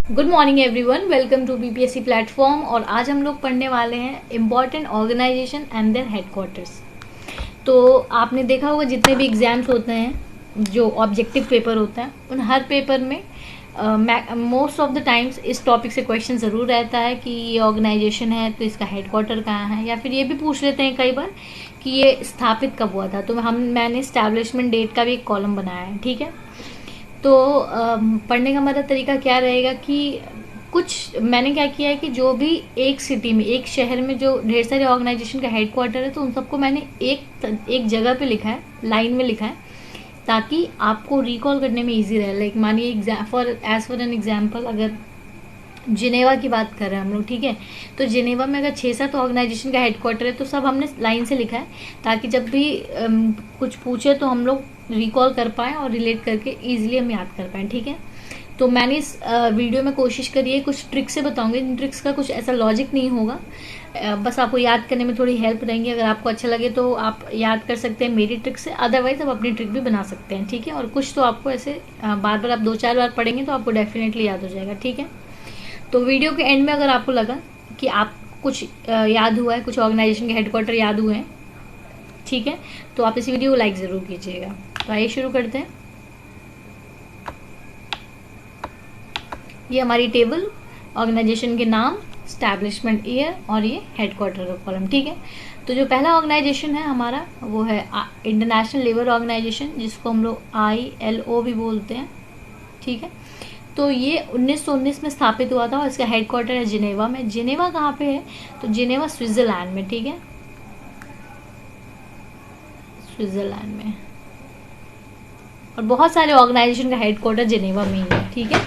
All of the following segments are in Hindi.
Good morning everyone, welcome to BPSC platform. और आज हम लोग पढ़ने वाले हैं important organisation and their headquarters. तो आपने देखा होगा जितने भी एग्ज़ाम्स होते हैं, जो ऑब्जेक्टिव पेपर होता है, उन हर पेपर में मोस्ट ऑफ द टाइम्स इस टॉपिक से क्वेश्चन ज़रूर रहता है कि ये ऑर्गेनाइजेशन है तो इसका हेडक्वार्टर कहाँ है, या फिर ये भी पूछ लेते हैं कई बार कि ये स्थापित कब हुआ था। तो मैंने इस्टेब्लिशमेंट डेट का भी एक कॉलम बनाया है, ठीक है। तो पढ़ने का मेरा तरीका क्या रहेगा कि कुछ मैंने क्या किया है कि जो भी एक सिटी में, एक शहर में जो ढेर सारे ऑर्गेनाइजेशन का हेडक्वार्टर है, तो उन सबको मैंने एक जगह पे लिखा है, लाइन में लिखा है, ताकि आपको रिकॉल करने में इजी रहे। लाइक मानिए एज फॉर एन एग्जाम्पल, अगर जिनेवा की बात कर रहे हैं हम लोग, ठीक है, तो जिनेवा में अगर 6-7 ऑर्गेनाइजेशन का हेडक्वार्टर है, तो सब हमने लाइन से लिखा है, ताकि जब भी कुछ पूछे तो हम लोग रिकॉल कर पाएँ और रिलेट करके ईजिली हम याद कर पाएँ, ठीक है। तो मैंने इस वीडियो में कोशिश करी है, कुछ ट्रिक्स से बताऊंगी। इन ट्रिक्स का कुछ ऐसा लॉजिक नहीं होगा, बस आपको याद करने में थोड़ी हेल्प रहेंगी। अगर आपको अच्छा लगे तो आप याद कर सकते हैं मेरी ट्रिक से, अदरवाइज आप अपनी ट्रिक भी बना सकते हैं, ठीक है। और कुछ तो आपको ऐसे बार बार आप 2-4 बार पढ़ेंगे तो आपको डेफिनेटली याद हो जाएगा, ठीक है। तो वीडियो के एंड में अगर आपको लगा कि आप कुछ याद हुआ है, कुछ ऑर्गेनाइजेशन के हेडक्वार्टर याद हुए हैं, ठीक है, तो आप इस वीडियो को लाइक ज़रूर कीजिएगा। तो आइए शुरू करते हैं। ये हमारी टेबल, ऑर्गेनाइजेशन के नाम, स्टैब्लिशमेंट ईयर और ये हेडक्वार्टर का कॉलम, ठीक है। तो जो पहला ऑर्गेनाइजेशन है हमारा वो है इंटरनेशनल लेबर ऑर्गेनाइजेशन, जिसको हम लोग ILO भी बोलते हैं, ठीक है। तो ये 1919 में स्थापित हुआ था और इसका हेडक्वार्टर है जिनेवा में। जिनेवा कहाँ पे है? तो जिनेवा स्विट्जरलैंड में, ठीक है, स्विट्जरलैंड में। और बहुत सारे ऑर्गेनाइजेशन का हेडक्वार्टर जिनेवा में ही है, ठीक है।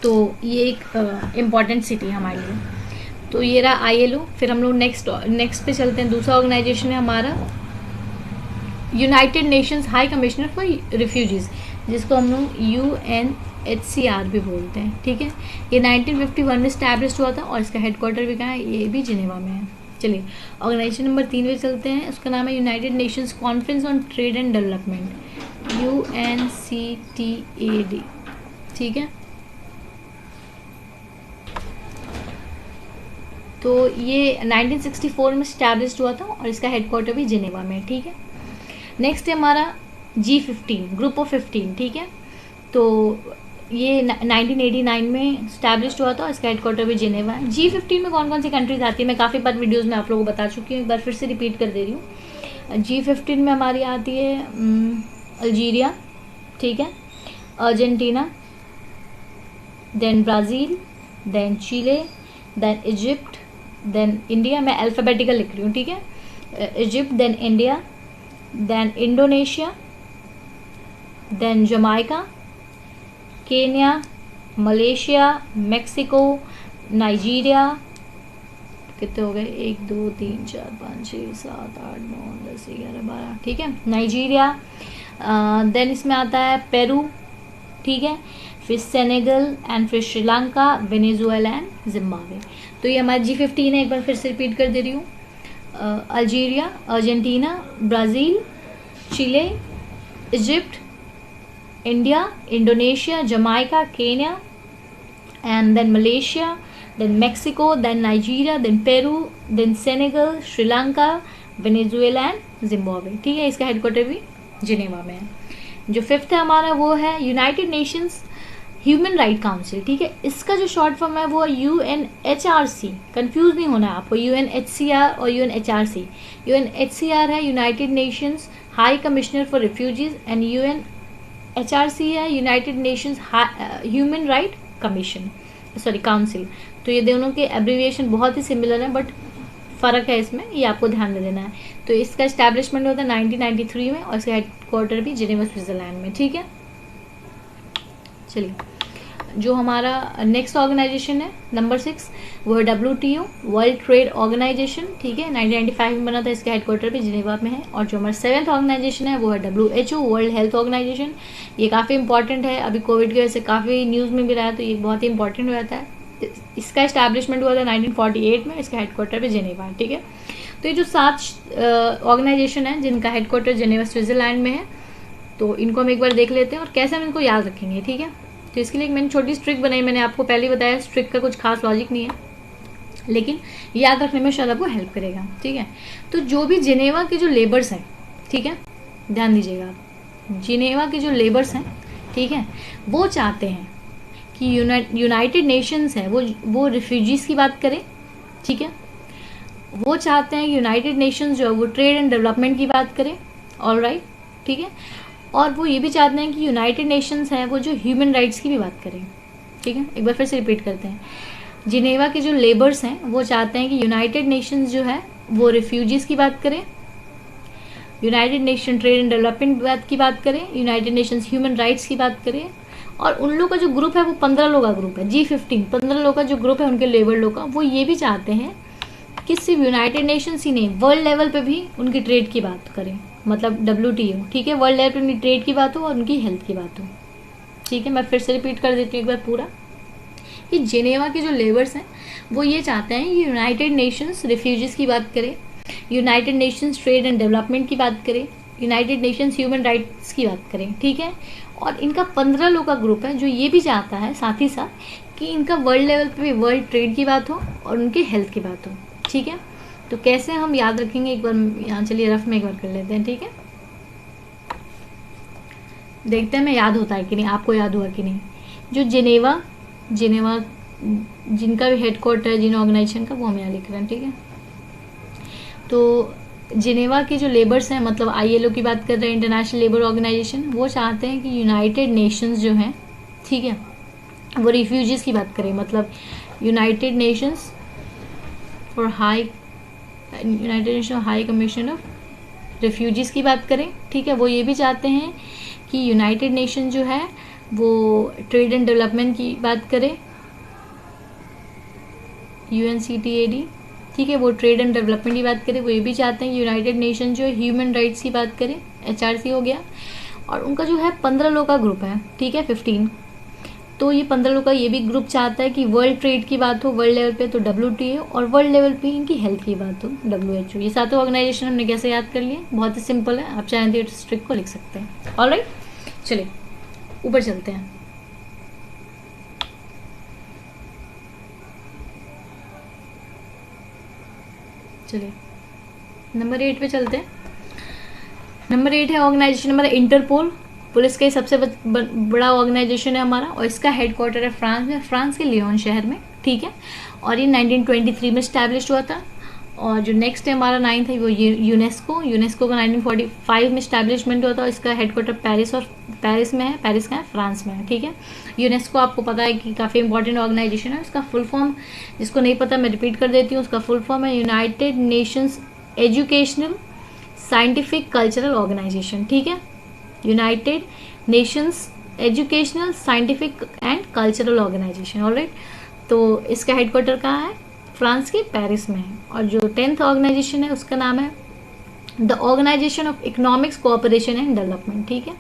तो ये एक इम्पॉर्टेंट सिटी है हमारे लिए। तो ये रहा ILO। फिर हम लोग नेक्स्ट पे चलते हैं। दूसरा ऑर्गेनाइजेशन है हमारा United Nations high commissioner for refugees, जिसको हम लोग UNHCR भी बोलते हैं, ठीक है। ये 1951 में स्टैब्लिश हुआ था और इसका हेडक्वार्टर भी कहाँ है? ये भी जिनेवा में है। चलिए ऑर्गेनाइजेशन नंबर 3 पे चलते हैं। उसका नाम है United Nations conference on trade and development, UNCTAD, ठीक है। तो ये 1964 में स्टैब्लिश हुआ था और इसका हेडक्वार्टर भी जिनेवा में, ठीक है। नेक्स्ट है हमारा G15, ग्रुप ऑफ 15, ठीक है। तो ये 1989 में स्टैब्लिश हुआ था और इसका हेडक्वार्टर भी जिनेवा है। G15 में कौन कौन सी कंट्रीज आती है मैं काफ़ी बार वीडियोस में आप लोगों को बता चुकी हूँ, एक बार फिर से रिपीट कर दे रही हूँ। G15 में हमारी आती है अल्जीरिया, ठीक है, Argentina, then Brazil, then Chile, then Egypt, then India. मैं अल्फ़ाबेटिकल लिख रही हूँ, ठीक है। Egypt, then India, then Indonesia, then Jamaica, Kenya, Malaysia, Mexico, Nigeria. कितने हो गए? 1 2 3 4 5 6 7 8 9 10 11 12, ठीक है, नाइजीरिया। देन इसमें आता है पेरू, ठीक है, फिर सेनेगल एंड फिर श्रीलंका, वेनेजुएला एंड जिम्बाब्वे। तो ये हमारी G15 है, एक बार फिर से रिपीट कर दे रही हूँ। Algeria, Argentina, Brazil, Chile, Egypt, India, Indonesia, Jamaica, Kenya and then Malaysia, then Mexico, then Nigeria, then Peru, then Senegal, Sri Lanka, Venezuela and Zimbabwe, ठीक है। इसका हेडक्वार्टर भी जिनेवा में है। जो 5th है हमारा वो है United Nations human right council, ठीक है। इसका जो शॉर्ट फॉर्म है वो है UNHRC, कंफ्यूज नहीं होना है आपको, UNHCR और UNHRC। UNHCR है United Nations high commissioner for refugees and UNHRC है United Nations human right commission, sorry council. तो ये दोनों के एब्रीविएशन बहुत ही सिमिलर है, बट फ़र्क है इसमें, ये आपको ध्यान में देना है। तो इसका इस्टेब्लिशमेंट होता है 1993 में और इसका हेडक्वार्टर भी जिनेवा स्विट्जरलैंड में, ठीक है। चलिए जो हमारा नेक्स्ट ऑर्गेनाइजेशन है नंबर 6, वो है WTO, वर्ल्ड ट्रेड ऑर्गेनाइजेशन, ठीक है। 1995 में बना था, इसका हेडक्वार्टर भी जिनेवा में है। और जो हमारा 7th ऑर्गेनाइजेशन है वो है WHO, वर्ल्ड हेल्थ ऑर्गेनाइजेशन। ये काफ़ी इंपॉर्टेंट है, अभी कोविड की वजह से काफ़ी न्यूज़ में भी रहा है, तो ये बहुत ही इंपॉर्टेंट रहता है। इसका इस्टेब्लिशमेंट हुआ था 1948 में, इसका हेडक्वार्टर भी जिनेवा है, ठीक है। तो ये जो 7 ऑर्गेनाइजेशन है जिनका हेडक्वार्टर जिनेवा स्विट्जरलैंड में है, तो इनको हम एक बार देख लेते हैं और कैसे हम इनको याद रखेंगे, ठीक है। तो इसके लिए मैंने छोटी ट्रिक बनाई, मैंने आपको पहले ही बताया ट्रिक का कुछ खास लॉजिक नहीं है, लेकिन याद रखने में शायद आपको हेल्प करेगा, ठीक है। तो जो भी जिनेवा के जो लेबर्स हैं, ठीक है, ध्यान दीजिएगा आप, जिनेवा के जो लेबर्स हैं, ठीक है, वो चाहते हैं कि यूनाइटेड नेशंस है वो रिफ्यूजीज़ की बात करें, ठीक है। वो चाहते हैं कि यूनाइटेड नेशंस जो है वो ट्रेड एंड डेवलपमेंट की बात करें, ऑलराइट, ठीक है। और वो ये भी चाहते हैं कि यूनाइटेड नेशंस है वो जो ह्यूमन राइट्स की भी बात करें, ठीक है। एक बार फिर से रिपीट करते हैं, जिनेवा के जो लेबर्स हैं वो चाहते हैं कि यूनाइटेड नेशंस जो है वो रिफ्यूजीज़ की बात करें, United nation trade and development की बात करें, यूनाइटेड नेशंस ह्यूमन राइट्स की बात करें। और उन लोग का जो ग्रुप है वो 15 लोग का ग्रुप है, G15, 15 लोग का जो ग्रुप है उनके लेबर लोग का, वो ये भी चाहते हैं कि सिर्फ यूनाइटेड नेशंस ही नहीं, वर्ल्ड लेवल पे भी उनकी ट्रेड की बात करें, मतलब WTO, ठीक है, वर्ल्ड लेवल पे उनकी ट्रेड की बात हो और उनकी हेल्थ की बात हो, ठीक है। मैं फिर से रिपीट कर देती हूँ एक बार पूरा, कि जिनेवा के जो लेबर्स हैं वो ये चाहते हैं कि यूनाइटेड नेशंस रिफ्यूजीज़ की बात करें, United Nations trade and development की बात करें, यूनाइटेड नेशंस ह्यूमन राइट्स की बात करें, ठीक है। और इनका 15 लोग का ग्रुप है जो ये भी चाहता है साथ ही साथ कि इनका वर्ल्ड लेवल पे भी वर्ल्ड ट्रेड की बात हो और उनकी हेल्थ की बात हो, ठीक है। तो कैसे हम याद रखेंगे एक बार यहाँ चलिए रफ में एक बार कर लेते हैं, ठीक है। देखते हैं मैं याद होता है कि नहीं, आपको याद हुआ कि नहीं। जो जिनेवा जिनका भी हेडक्वार्टर है जिन ऑर्गेनाइजेशन का, वो हम यहाँ लिख रहे हैं, ठीक है। तो जिनेवा के जो लेबर्स हैं, मतलब ILO की बात कर रहे हैं, इंटरनेशनल लेबर ऑर्गेनाइजेशन, वो चाहते हैं कि यूनाइटेड नेशंस जो हैं, ठीक है, वो रिफ्यूजीज़ की बात करें, मतलब United Nations high commission of refugees की बात करें, ठीक है। वो ये भी चाहते हैं कि यूनाइटेड नेशन जो है वो ट्रेड एंड डेवलपमेंट की बात करे, UNCTAD, ठीक है, वो ट्रेड एंड डेवलपमेंट की बात करे। वो ये भी चाहते हैं कि यूनाइटेड नेशन जो ह्यूमन राइट्स की बात करे, HRC हो गया। और उनका जो है 15 लोग का ग्रुप है, ठीक है, 15। तो ये 15 लोग का ये भी ग्रुप चाहता है कि वर्ल्ड ट्रेड की बात हो वर्ल्ड लेवल पे तो WTO, और वर्ल्ड लेवल पे इनकी हेल्थ की बात हो WHO। ये सातों ऑर्गेनाइजेशन हमने कैसे याद कर लिए, बहुत ही सिंपल है, आप चाहें तो इस ट्रिक को लिख सकते हैं, ऑलराइट। चलिए ऊपर चलते हैं। चलिए नंबर 8 पे चलते हैं। नंबर 8 है ऑर्गेनाइजेशन हमारा इंटरपोल, पुलिस का ही सबसे बड़ा ऑर्गेनाइजेशन है हमारा, और इसका हेडक्वार्टर है फ्रांस में, फ्रांस के लियोन शहर में, ठीक है। और ये 1923 में स्टैब्लिश हुआ था। और जो नेक्स्ट है हमारा 9th है वो यूनेस्को का 1945 में स्टैब्लिशमेंट हुआ था। इसका हेडक्वार्टर पेरिस में है, पेरिस का है, फ्रांस में है, ठीक है। यूनेस्को आपको पता है कि काफ़ी इंपॉर्टेंट ऑर्गेनाइजेशन है। उसका फुल फॉर्म जिसको नहीं पता मैं रिपीट कर देती हूँ, उसका फुल फॉर्म है United Nations Educational Scientific Cultural Organisation, ठीक है। United Nations Educational Scientific and Cultural Organisation, alright. तो इसका हेडक्वार्टर कहाँ है, फ्रांस के पेरिस में है। और जो 10th ऑर्गेनाइजेशन है उसका नाम है the Organisation of Economics Cooperation and Development, ठीक है।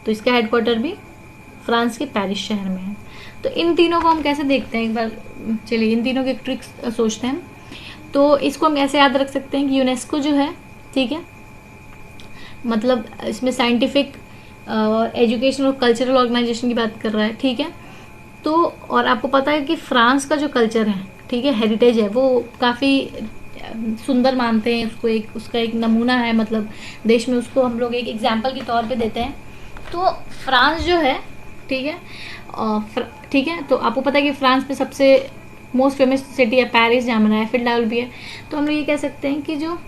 तो इसका हेडक्वार्टर भी फ्रांस के पेरिस शहर में है। तो इन तीनों को हम कैसे देखते हैं एक बार, चलिए इन तीनों के ट्रिक्स सोचते हैं। तो इसको हम कैसे याद रख सकते हैं कि यूनेस्को जो है, ठीक है, मतलब इसमें साइंटिफिक एजुकेशनल और कल्चरल ऑर्गेनाइजेशन की बात कर रहा है, ठीक है। तो और आपको पता है कि फ्रांस का जो कल्चर है, ठीक है, हेरिटेज है, वो काफ़ी सुंदर मानते हैं उसको, एक उसका एक नमूना है, मतलब देश में उसको हम लोग एक एग्जाम्पल के तौर पे देते हैं। तो फ्रांस जो है, ठीक है, ठीक है, तो आपको पता है कि फ्रांस में सबसे मोस्ट फेमस सिटी है पेरिस, जहाँ मनाया फिर डाल भी है। तो हम लोग ये कह सकते हैं कि जो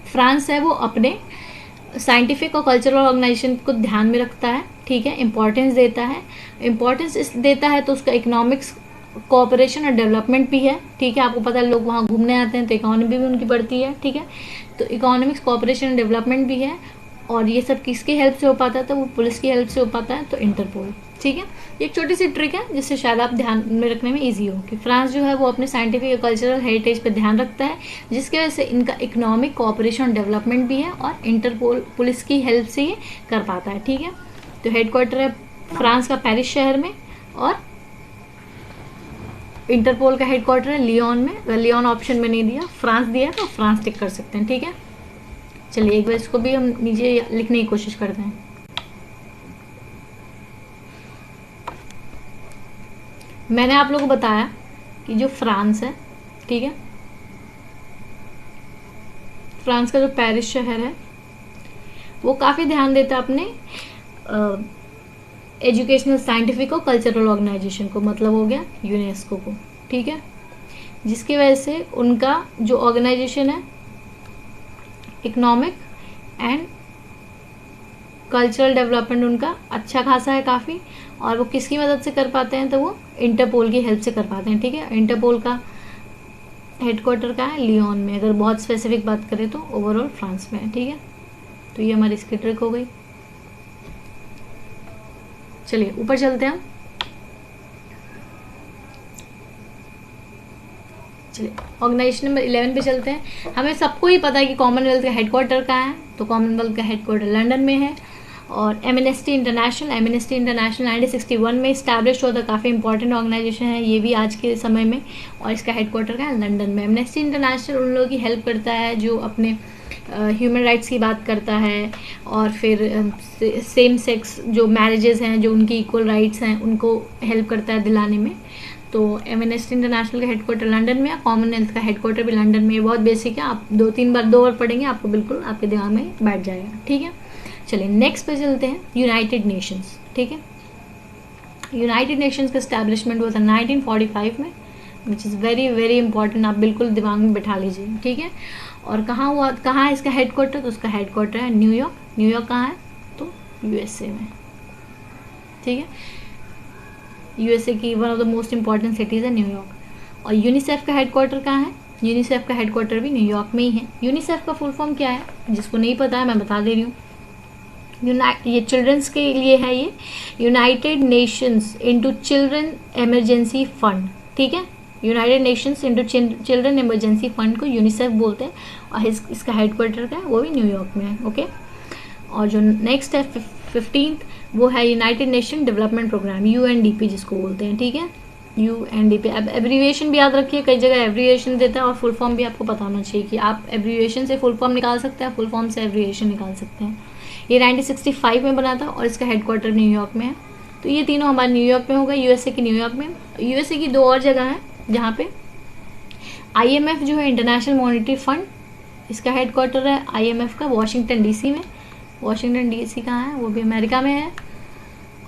फ्रांस है वो अपने साइंटिफिक और कल्चरल ऑर्गेनाइजेशन को ध्यान में रखता है, ठीक है, इम्पोर्टेंस देता है। इम्पोर्टेंस देता है तो उसका इकोनॉमिक्स कोऑपरेशन और डेवलपमेंट भी है, ठीक है। आपको पता है लोग वहाँ घूमने आते हैं तो इकोनॉमी भी उनकी बढ़ती है, ठीक है। तो इकोनॉमिक्स कोऑपरेशन और डेवलपमेंट भी है। और ये सब किसकी हेल्प से हो पाता है, तो वो पुलिस की हेल्प से हो पाता है, तो इंटरपोल, ठीक है। एक छोटी सी ट्रिक है जिससे शायद आप ध्यान में रखने में इजी हो कि फ्रांस जो है वो अपने साइंटिफिक और कल्चरल हेरिटेज पे ध्यान रखता है, जिसकी वजह से इनका इकोनॉमिक कोऑपरेशन और डेवलपमेंट भी है, और इंटरपोल पुलिस की हेल्प से ये कर पाता है, ठीक है। तो हेडक्वार्टर है फ्रांस का पेरिस शहर में, और इंटरपोल का हेडक्वार्टर है लियोन में। लियोन ऑप्शन में नहीं दिया, फ्रांस दिया है तो फ्रांस टिक कर सकते हैं, ठीक है। चलिए एक बार इसको भी हम नीचे लिखने की कोशिश करते हैं। मैंने आप लोगों को बताया कि जो फ्रांस है, ठीक है, फ्रांस का जो पेरिस शहर है वो काफ़ी ध्यान देता है अपने एजुकेशनल, साइंटिफिक और कल्चरल ऑर्गेनाइजेशन को, मतलब हो गया यूनेस्को को, ठीक है, जिसकी वजह से उनका जो ऑर्गेनाइजेशन है इकोनॉमिक एंड कल्चरल डेवलपमेंट उनका अच्छा खासा है काफ़ी। और वो किसकी मदद से कर पाते हैं, तो वो इंटरपोल की हेल्प से कर पाते हैं, ठीक है। इंटरपोल का हेडक्वार्टर का है लियोन में, अगर बहुत स्पेसिफिक बात करें तो ओवरऑल फ्रांस में है, ठीक है। तो ये हमारी इसकी ट्रिक हो गई। चलिए ऊपर चलते हैं हम। चलिए ऑर्गेनाइजेशन नंबर 11 पे चलते हैं। हमें सबको ही पता है कि कॉमनवेल्थ का हेडक्वार्टर कहाँ है, तो कॉमनवेल्थ का हेडक्वार्टर लंदन में है। और एमनेस्टी इंटरनेशनल 1961 में इस्टेब्लिश हुआ था, काफ़ी इंपॉर्टेंट ऑर्गेनाइजेशन है ये भी आज के समय में, और इसका हेडक्वार्टर का है लंदन में। एमनेस्टी इंटरनेशनल उन लोगों की हेल्प करता है जो अपने ह्यूमन राइट्स की बात करता है, और फिर सेम सेक्स जो मैरिजेस हैं, जो उनकी इक्वल राइट्स हैं, उनको हेल्प करता है दिलाने में। तो एमनेस्टी इंटरनेशनल का हेडक्वार्टर लंदन में है, कॉमनवेल्थ का हेडक्वार्टर भी लंदन में है। बहुत बेसिक है, आप 2 बार पढ़ेंगे आपको बिल्कुल आपके दिमाग में बैठ जाएगा, ठीक है। चलिए नेक्स्ट पे चलते हैं, यूनाइटेड नेशंस, ठीक है। यूनाइटेड नेशंस का स्टैब्लिशमेंट हुआ था 1945 में, which is very very important, आप बिल्कुल दिमाग में बैठा लीजिए, ठीक है। और कहाँ हुआ, कहाँ है इसका हेडक्वार्टर, तो उसका हेडक्वार्टर है न्यूयॉर्क। न्यूयॉर्क कहाँ है, तो यूएसए में, ठीक है। यूएसए की one of the most important cities है न्यूयॉर्क। और यूनिसेफ का हेडक्वार्टर कहाँ है, यूनिसेफ का हेडक्वार्टर भी न्यूयॉर्क में ही है। यूनिसेफ का फुल फॉर्म क्या है, जिसको नहीं पता है मैं बता दे रही हूँ। ये चिल्ड्रंस के लिए है, ये United Nations into children emergency fund, ठीक है। United Nations into children emergency fund को यूनिसेफ बोलते हैं, और इसका हेडक्वार्टर का है वो भी न्यूयॉर्क में है, ओके। और जो नेक्स्ट है 15th, वो है United Nation Development Programme, UNDP जिसको बोलते हैं, ठीक है, यूएनडीपी। अब एब्रीविएशन भी याद रखिए, कई जगह एब्रीविएशन देता है, और फुल फॉर्म भी आपको पता होना चाहिए कि आप एब्रीविएशन से फुल फॉर्म निकाल सकते हैं, फुल फॉर्म से एब्रीविएशन निकाल सकते हैं। ये 1965 में बना था, और इसका हेडक्वार्टर न्यूयॉर्क में है। तो ये तीनों हमारे न्यूयॉर्क में होगा, यूएसए की न्यूयॉर्क में। यूएसए की 2 और जगह है जहाँ पे आईएमएफ जो है, इंटरनेशनल मॉनेटरी फंड, इसका हेडक्वार्टर है आईएमएफ का वाशिंगटन डीसी में। वाशिंगटन डीसी कहाँ है, वो भी अमेरिका में है।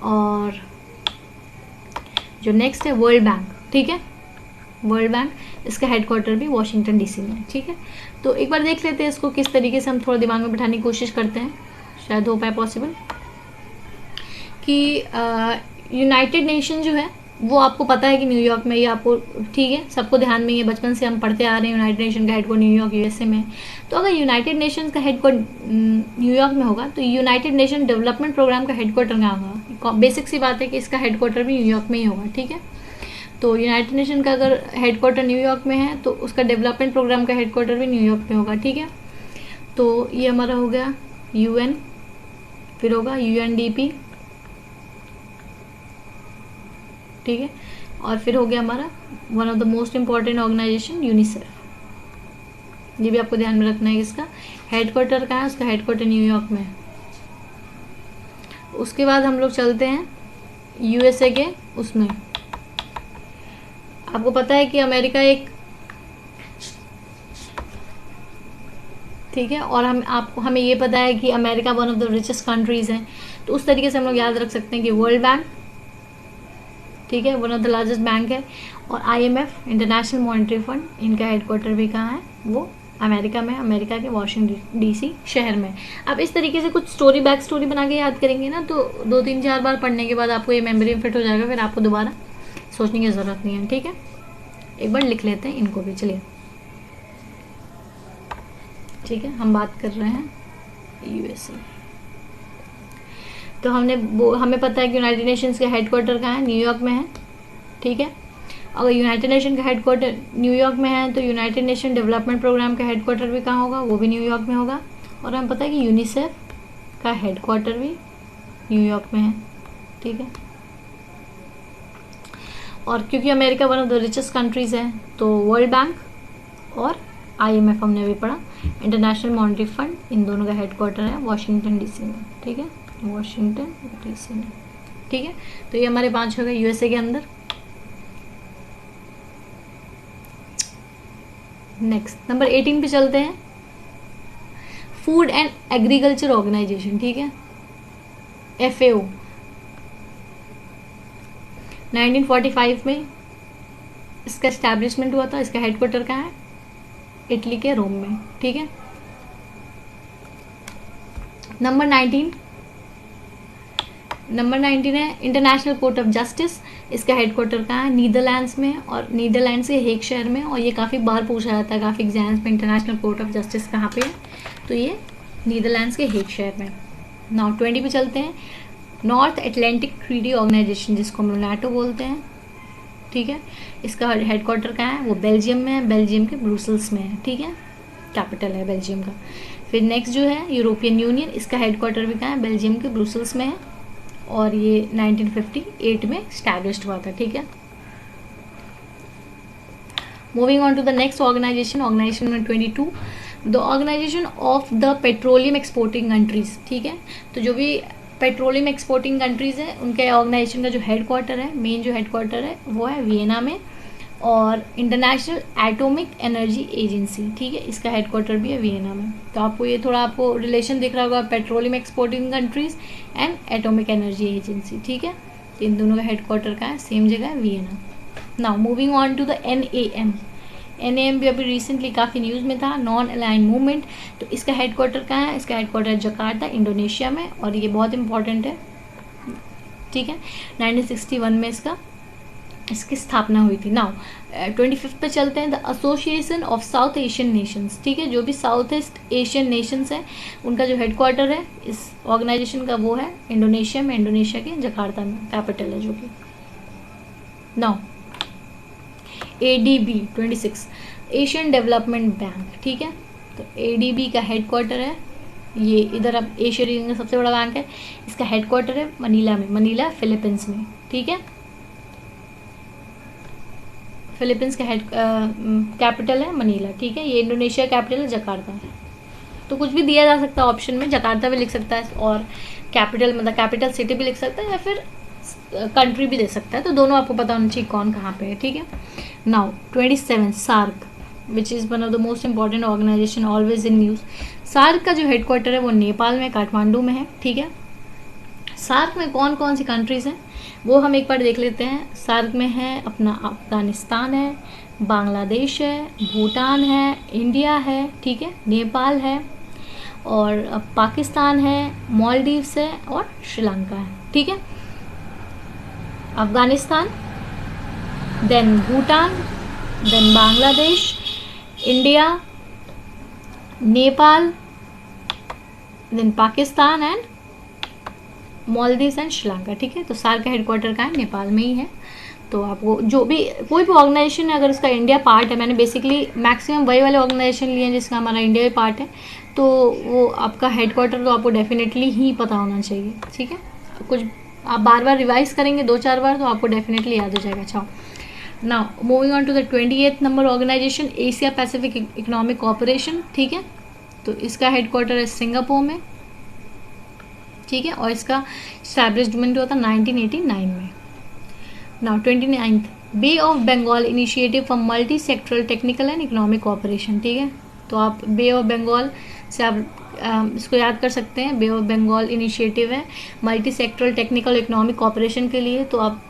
और जो नेक्स्ट है वर्ल्ड बैंक, ठीक है, वर्ल्ड बैंक, इसका हेडक्वार्टर भी वाशिंगटन डीसी में है, ठीक है। तो एक बार देख लेते हैं इसको किस तरीके से हम थोड़ा दिमाग में बिठाने की कोशिश करते हैं, शायद हो पाए पॉसिबल। कि यूनाइटेड नेशन जो है वो आपको पता है कि न्यूयॉर्क में, ये आपको ठीक है, सबको ध्यान में, ये बचपन से हम पढ़ते आ रहे हैं, यूनाइटेड नेशन का हेडक्वार्टर न्यूयॉर्क यूएसए में। तो अगर यूनाइटेड नेशन का हेडक्वार्टर न्यूयॉर्क में होगा, तो यूनाइटेड नेशन डेवलपमेंट प्रोग्राम का हेडक्वार्टर कहाँ होगा, बेसिक सी बात है कि इसका हेडक्वार्टर भी न्यूयॉर्क में ही होगा, ठीक है। तो यूनाइटेड नेशन का अगर हेडक्वार्टर न्यूयॉर्क में है, तो उसका डेवलपमेंट प्रोग्राम का हेडक्वार्टर भी न्यूयॉर्क में होगा, ठीक है। तो ये हमारा हो गया यूएन, फिर होगा यूएनडीपी, ठीक है, और फिर हो गया हमारा one of the most important organisation UNICEF. ये भी आपको ध्यान में रखना है, इसका हेडक्वार्टर कहाँ है, उसका हेडक्वार्टर न्यूयॉर्क में है। उसके बाद हम लोग चलते हैं यूएसए के उसमें। आपको पता है कि अमेरिका एक, ठीक है, और हमें ये पता है कि America one of the richest countries हैं। तो उस तरीके से हम लोग याद रख सकते हैं कि वर्ल्ड बैंक, ठीक है, one of the largest bank है। और आईएमएफ, इंटरनेशनल मॉनेटरी फंड, इनका हेडक्वार्टर भी कहाँ है, वो अमेरिका में, अमेरिका के वाशिंगटन डीसी शहर में। अब इस तरीके से कुछ स्टोरी, बैक स्टोरी बना के याद करेंगे ना, तो 2-3-4 बार पढ़ने के बाद आपको ये मेमोरी में फिट हो जाएगा, फिर आपको दोबारा सोचने की ज़रूरत नहीं है, ठीक है। एक बार लिख लेते हैं इनको भी, चलिए, ठीक है। हम बात कर रहे हैं यूएसए। तो हमें पता है कि यूनाइटेड नेशंस का हेडक्वार्टर कहाँ है, न्यूयॉर्क में है, ठीक है। अगर यूनाइटेड नेशन का हेडक्वार्टर न्यूयॉर्क में है, तो यूनाइटेड नेशन डेवलपमेंट प्रोग्राम का हेडक्वार्टर भी कहाँ होगा, वो भी न्यूयॉर्क में होगा। और हमें पता है कि यूनिसेफ का हेडक्वार्टर भी न्यूयॉर्क में है, ठीक है। और क्योंकि America one of the richest countries है, तो वर्ल्ड बैंक और IMF हमने अभी पढ़ा, इंटरनेशनल मॉनेटरी फंड, इन दोनों का हेडक्वार्टर है वाशिंगटन DC में, ठीक है, वाशिंगटन DC में, ठीक है। तो ये हमारे 5 हो गए USA के अंदर। नेक्स्ट नंबर 18 पे चलते हैं, फूड एंड एग्रीकल्चर ऑर्गेनाइजेशन, ठीक है, FAO। 1945 में इसका एस्टैब्लिशमेंट हुआ था। इसका हेडक्वार्टर कहाँ है? इटली के रोम में, ठीक है। नंबर 19 है इंटरनेशनल कोर्ट ऑफ जस्टिस। इसका हेडक्वार्टर कहाँ है? नीदरलैंड्स में, और नीदरलैंड्स के हेग शहर में। और ये काफ़ी बार पूछा जाता है काफ़ी एग्जाम्स में, इंटरनेशनल कोर्ट ऑफ जस्टिस कहाँ पे है? तो ये नीदरलैंड्स के हेग शहर में। नाउ 20 पे चलते हैं, नॉर्थ एटलांटिक ट्रीटी ऑर्गेनाइजेशन, जिसको हम नाटो बोलते हैं, ठीक है। इसका हेडक्वार्टर कहाँ है? वो बेल्जियम में है, बेल्जियम के ब्रुसेल्स में है, ठीक है, कैपिटल है बेल्जियम का। फिर नेक्स्ट जो है यूरोपियन यूनियन, इसका हेडक्वार्टर भी कहाँ है? बेल्जियम के ब्रुसेल्स में है, और ये 1958 में स्टैब्लिश्ड हुआ था, ठीक है। Moving on to the next organisation, organisation number 22, the Organisation of the Petroleum Exporting Countries, ठीक है। तो जो भी पेट्रोलियम एक्सपोर्टिंग कंट्रीज है उनके ऑर्गेनाइजेशन का जो हेडक्वार्टर है, मेन जो हेडक्वार्टर है वो है वियना में, और इंटरनेशनल एटॉमिक एनर्जी एजेंसी, ठीक है, इसका हेडक्वार्टर भी है वियना में। तो आपको ये थोड़ा आपको रिलेशन दिख रहा होगा, petroleum Exporting countries and atomic energy agency, ठीक है। तो इन दोनों का हेडक्वार्टर का है, सेम जगह है, Vienna. Now moving on to the NAM भी अभी रिसेंटली काफ़ी न्यूज़ में था, नॉन अलाइन मूवमेंट। तो इसका हेडक्वार्टर कहाँ है? इसका हेडक्वार्टर जकार्ता, इंडोनेशिया में, और ये बहुत इंपॉर्टेंट है, ठीक है। 1961 में इसकी स्थापना हुई थी। नाउ 25 पे चलते हैं, the association of south Asian Nations, ठीक है। जो भी साउथ ईस्ट एशियन नेशंस हैं उनका जो हेडक्वार्टर है इस ऑर्गेनाइजेशन का वो है इंडोनेशिया में, इंडोनेशिया के जकार्ता में कैपिटल है जो कि। Now ADB 26, Asian development bank, ठीक है। तो ADB का हेडक्वार्टर है ये इधर, अब एशिया रीजन का सबसे बड़ा बैंक है। इसका हेडक्वार्टर है मनीला में, मनीला फिलीपींस में, ठीक है। फिलीपींस का कैपिटल है मनीला, ठीक है। ये इंडोनेशिया कैपिटल है जकार्ता। तो कुछ भी दिया जा सकता है ऑप्शन में, जकार्ता भी लिख सकता है, और कैपिटल मतलब कैपिटल सिटी भी लिख सकता है, या फिर कंट्री भी दे सकता है। तो दोनों आपको पता होना चाहिए कौन कहाँ पे है, ठीक है। Now 27, SAARC, which is one of the most important organisation always in news. SAARC का जो हेडक्वार्टर है वो नेपाल में, काठमांडू में है, ठीक है। सार्क में कौन कौन सी कंट्रीज़ हैं वो हम एक बार देख लेते हैं। सार्क में है अपना अफगानिस्तान है, बांग्लादेश है, भूटान है, इंडिया है, ठीक है, नेपाल है, और पाकिस्तान है, मालदीव्स है, और श्रीलंका है, ठीक है। Afghanistan, then Bhutan, then Bangladesh, India, Nepal, then Pakistan and Maldives and Sri Lanka, ठीक है। तो सार्क का हेडक्वार्टर का है नेपाल में ही है। तो आपको जो भी कोई भी ऑर्गेनाइजेशन है अगर उसका इंडिया पार्ट है, मैंने बेसिकली मैक्सिमम वही वाले ऑर्गेनाइजेशन लिए हैं जिसका हमारा इंडिया भी पार्ट है, तो वो आपका हेडक्वार्टर तो आपको डेफिनेटली ही पता होना चाहिए, ठीक है। कुछ आप बार बार रिवाइज करेंगे 2-4 बार तो आपको डेफिनेटली याद हो जाएगा। अच्छा, now moving on to the 28th number organisation, Asia Pacific Economic Corporation, ठीक है। तो इसका हेडक्वार्टर है सिंगापुर में, ठीक है, और इसका स्टैब्लिशमेंट हुआ था 1989 में। Now 29th, Bay of Bengal Initiative for Multi Sectoral Technical and Economic Corporation, ठीक है। तो आप बे ऑफ बंगाल से आप इसको याद कर सकते हैं। बे ऑफ बंगाल इनिशिएटिव है multi Sectoral technical economic corporation के लिए। तो आप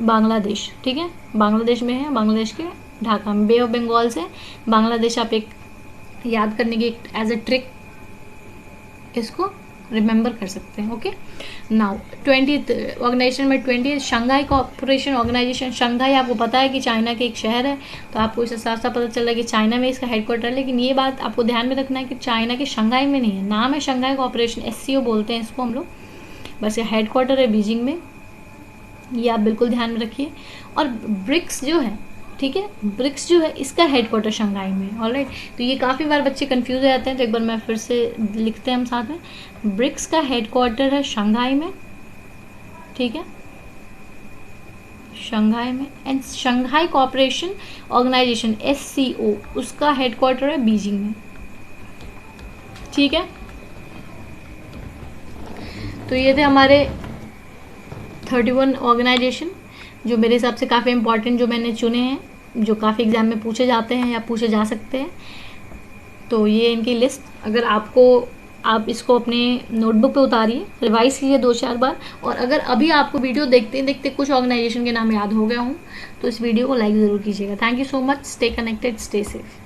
बांग्लादेश, ठीक है, बांग्लादेश में है, बांग्लादेश के ढाका में। बे ऑफ बंगाल से बांग्लादेश आप एक याद करने की एज अ ट्रिक इसको रिमेंबर कर सकते हैं, ओके। नाउ 20th ऑर्गेनाइजेशन में 20 शंघाई कॉर्पोरेशन ऑर्गेनाइजेशन। शंघाई आपको पता है कि चाइना के एक शहर है, तो आपको इससे साफ साफ पता चल रहा है कि चाइना में इसका हेडक्वार्टर है। लेकिन ये बात आपको ध्यान में रखना है कि चाइना के शंघाई में नहीं है, नाम है शंघाई कॉर्पोरेशन, SCO बोलते हैं इसको हम लोग, बस ये हेडक्वार्टर है बीजिंग में, ये आप बिल्कुल ध्यान में रखिए। और ब्रिक्स जो है, ठीक है, ब्रिक्स जो है इसका हेडक्वार्टर शंघाई में है, ऑलराइट। तो ये काफ़ी बार बच्चे कंफ्यूज हो जाते हैं, तो एक बार मैं फिर से लिखते हैं हम साथ में। ब्रिक्स का हेडक्वार्टर है शंघाई में, ठीक है, शंघाई में। And Shanghai Cooperation Organisation SCO, उसका हेडक्वार्टर है बीजिंग में। ठीक है, तो ये थे हमारे 31 ऑर्गेनाइजेशन जो मेरे हिसाब से काफ़ी इंपॉर्टेंट जो मैंने चुने हैं, जो काफ़ी एग्जाम में पूछे जाते हैं या पूछे जा सकते हैं। तो ये इनकी लिस्ट, अगर आप इसको अपने नोटबुक पे उतारिए, रिवाइज कीजिए 2-4 बार। और अगर अभी आपको वीडियो देखते देखते कुछ ऑर्गेनाइजेशन के नाम याद हो गए हों तो इस वीडियो को लाइक ज़रूर कीजिएगा। Thank you so much. Stay connected, stay safe.